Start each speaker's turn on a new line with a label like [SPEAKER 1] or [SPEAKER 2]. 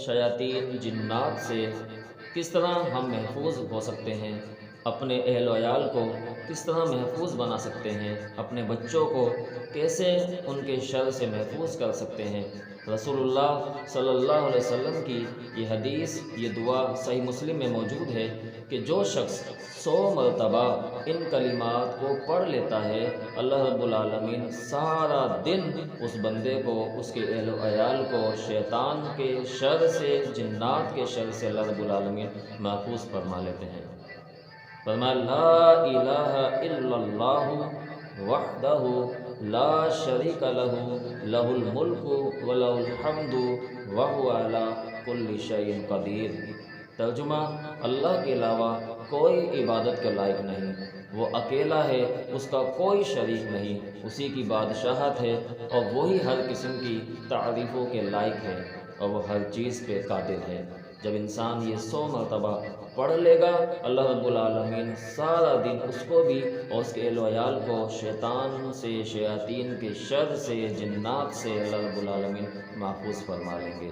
[SPEAKER 1] شیاطین جنات سے کس طرح ہم محفوظ ہو سکتے ہیں، اپنے اہل و عیال کو کس طرح محفوظ بنا سکتے ہیں، اپنے بچوں کو کیسے ان کے شر سے محفوظ کر سکتے ہیں۔ رسول اللہ صلی اللہ علیہ وسلم کی یہ حدیث، یہ دعا صحیح مسلم میں موجود ہے کہ جو شخص 100 مرتبہ ان کلمات کو پڑھ لیتا ہے، اللہ رب العالمین سارا دن اس بندے کو، اس کے اہل و عیال کو شیطان کے شر سے، جنات کے شر سے اللہ رب العالمین محفوظ فرما لیتے ہیں۔ فرمایا لا الہ الا اللہ وحدہ لا شریک لہ لہ الملک ولہ الحمد وہو علی کل شیء قدیر۔ ترجمہ: اللہ کے علاوہ کوئی عبادت کے لائق نہیں، وہ اکیلا ہے، اس کا کوئی شریک نہیں، اسی کی بادشاہت ہے اور وہی ہر قسم کی تعریفوں کے لائق ہے اور وہ ہر چیز پہ قادر ہے۔ جب انسان یہ 100 مرتبہ پڑھ لے گا، اللہ رب العالمین سارا دن اس کو بھی اور اس کے اہل و عیال کو شیطان سے، شیاطین کے شر سے، جنات سے اللہ رب العالمین محفوظ فرما لیں گے۔